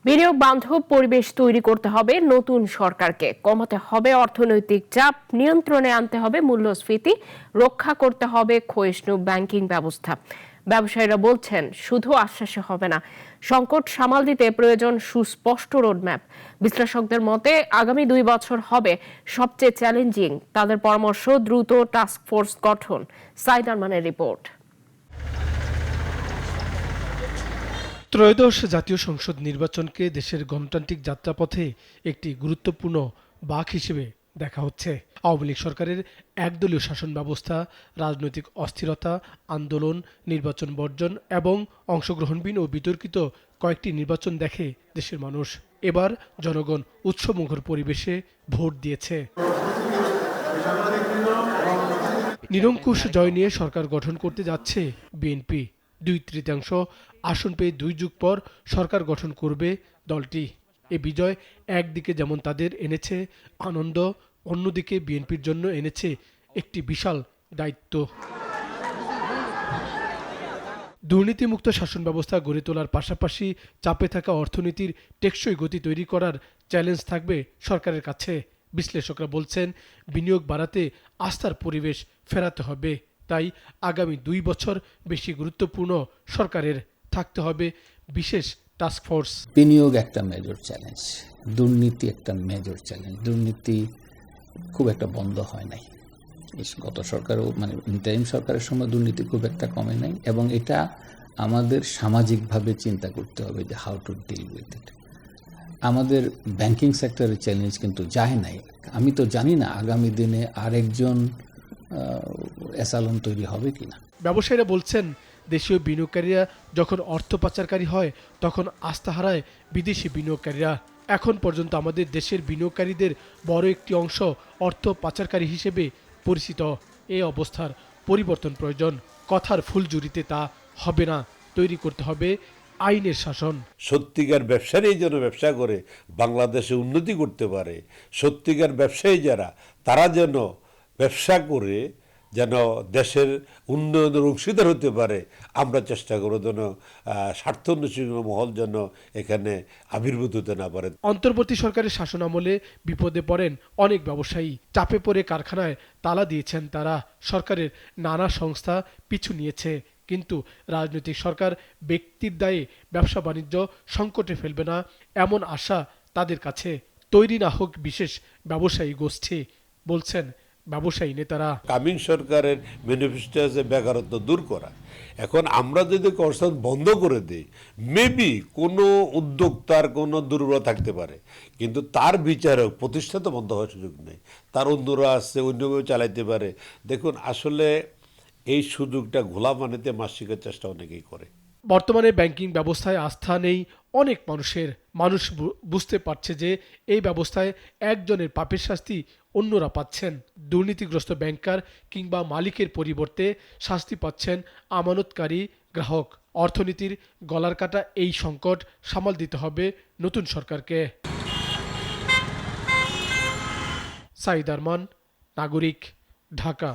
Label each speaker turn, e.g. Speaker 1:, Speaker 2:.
Speaker 1: বিনিয়োগ বান্ধব পরিবেশ তৈরি করতে হবে নতুন সরকারকে, কমাতে হবে অর্থনৈতিক চাপ, নিয়ন্ত্রণে আনতে হবে মূল্যস্ফীতি, রক্ষা করতে হবে ক্ষয়িষ্ণু ব্যাংকিং ব্যবস্থা। ব্যবসায়ীরা বলছেন শুধু আশ্বাসে হবে না, সংকট সামাল দিতে প্রয়োজন সুস্পষ্ট রোডম্যাপ। বিশ্লেষকদের মতে আগামী 2 বছর হবে সবচেয়ে চ্যালেঞ্জিং। তাদের পরামর্শ দ্রুত টাস্কফোর্স গঠন। সাইদ আরমানের রিপোর্ট।
Speaker 2: ত্রয়োদশ জাতীয় সংসদ নির্বাচনকে দেশের গণতান্ত্রিক যাত্রাপথে একটি গুরুত্বপূর্ণ বাঁক হিসেবে দেখা হচ্ছে। আওয়ামী লীগ সরকারের একদলীয় শাসন ব্যবস্থা, রাজনৈতিক অস্থিরতা, আন্দোলন, নির্বাচন বর্জন এবং অংশগ্রহণবিহীন ও বিতর্কিত কয়েকটি নির্বাচন দেখে দেশের মানুষ। এবার জনগণ উৎসবমুখর পরিবেশে ভোট দিয়েছে। নিরঙ্কুশ জয় নিয়ে সরকার গঠন করতে যাচ্ছে বিএনপি। 2/3 আসন পেয়ে 2 যুগ পর সরকার গঠন করবে দলটি। এ বিজয় একদিকে যেমন তাদের এনেছে আনন্দ, অন্যদিকে বিএনপির জন্য এনেছে একটি বিশাল দায়িত্ব। দুর্নীতিমুক্ত শাসন ব্যবস্থা গড়ে তোলার পাশাপাশি চাপে থাকা অর্থনীতির টেকসই গতি তৈরি করার চ্যালেঞ্জ থাকবে সরকারের কাছে। বিশ্লেষকরা বলছেন বিনিয়োগ বাড়াতে আস্থার পরিবেশ ফেরাতে হবে। তাই আগামী 2 বছর বেশি গুরুত্বপূর্ণ সরকারের থাকতে হবে বিশেষ টাস্কফোর্স।
Speaker 3: বিনিয়োগ একটা মেজর চ্যালেঞ্জ, দুর্নীতি একটা মেজর চ্যালেঞ্জ। দুর্নীতি খুব একটা বন্ধ হয় নাই, গত সরকারও ইন্টারিম সরকারের সময় দুর্নীতি খুব একটা কমে নাই, এবং এটা আমাদের সামাজিকভাবে চিন্তা করতে হবে যে how to deal with it. আমাদের ব্যাংকিং সেক্টরের চ্যালেঞ্জ কিন্তু যায় নাই। আমি তো জানি না আগামী দিনে আরেকজন এসালন তৈরি হবে কিনা।
Speaker 2: ব্যবসায়ীরা বলছেন দেশীয় বিনিয়োগকারীরা যখন অর্থ পাচারকারী হয় তখন আস্থা হারায় বিদেশি বিনিয়োগকারীরা। এখন পর্যন্ত আমাদের দেশের বিনিয়োগকারীদের বড় একটি অংশ অর্থ পাচারকারী হিসেবে পরিচিত। এই অবস্থার পরিবর্তন প্রয়োজন। কথার ফুলঝুরিতে তা হবে না, তৈরি করতে হবে আইনের শাসন।
Speaker 4: সত্যিকার ব্যবসায়ী যেন ব্যবসা করে বাংলাদেশে উন্নতি করতে পারে, সত্যিকার ব্যবসায়ী যারা তারা যেন ব্যবসা করে যেন দেশের উন্নয়নের অংশীদার হতে পারে, আমরা চেষ্টা করব যেন স্বার্থান্বেষী মহল যেন এখানে আবির্ভূত হতে না পারে।
Speaker 2: অন্তর্বর্তী সরকারের শাসন আমলে বিপদে পড়েন অনেক ব্যবসায়ী। চাপে পড়ে কারখানায় তালা দিয়েছেন তারা। সরকারের নানা সংস্থা পিছু নিয়েছে, কিন্তু রাজনৈতিক সরকার ব্যক্তির দায়ে ব্যবসা বাণিজ্য সংকটে ফেলবে না এমন আশা তাদের কাছে। তৈরি না হোক বিশেষ ব্যবসায়ী গোষ্ঠী, বলছেন ব্যবসায়ী নেতারা।
Speaker 4: কামিং সরকারের ম্যানিফেস্টো আছে বেকারত্ব দূর করা। এখন আমরা যদি কর্মসংস্থান বন্ধ করে দিই, মেবি কোনো উদ্যোক্তার কোনো দুর্বল থাকতে পারে, কিন্তু তার বিচারক প্রতিষ্ঠা তো বন্ধ হওয়ার সুযোগ নেই। তার অন্যরা আছে, অন্যভাবে চালাইতে পারে। দেখুন, আসলে এই সুযোগটা ঘোলা বানাতে মাসিকের চেষ্টা অনেকেই করে।
Speaker 2: বর্তমানে ব্যাংকিং ব্যবস্থায় আস্থা নেই অনেক মানুষের। মানুষ বুঝতে পারছে যে এই ব্যবস্থায় একজনের পাপের শাস্তি অন্যরা পাচ্ছেন। দুর্নীতিগ্রস্ত ব্যাংকার কিংবা মালিকের পরিবর্তে শাস্তি পাচ্ছেন আমানতকারী গ্রাহক। অর্থনীতির গলার কাটা এই সংকট সামাল দিতে হবে নতুন সরকারকে। সাইদ আরমান, নাগরিক, ঢাকা।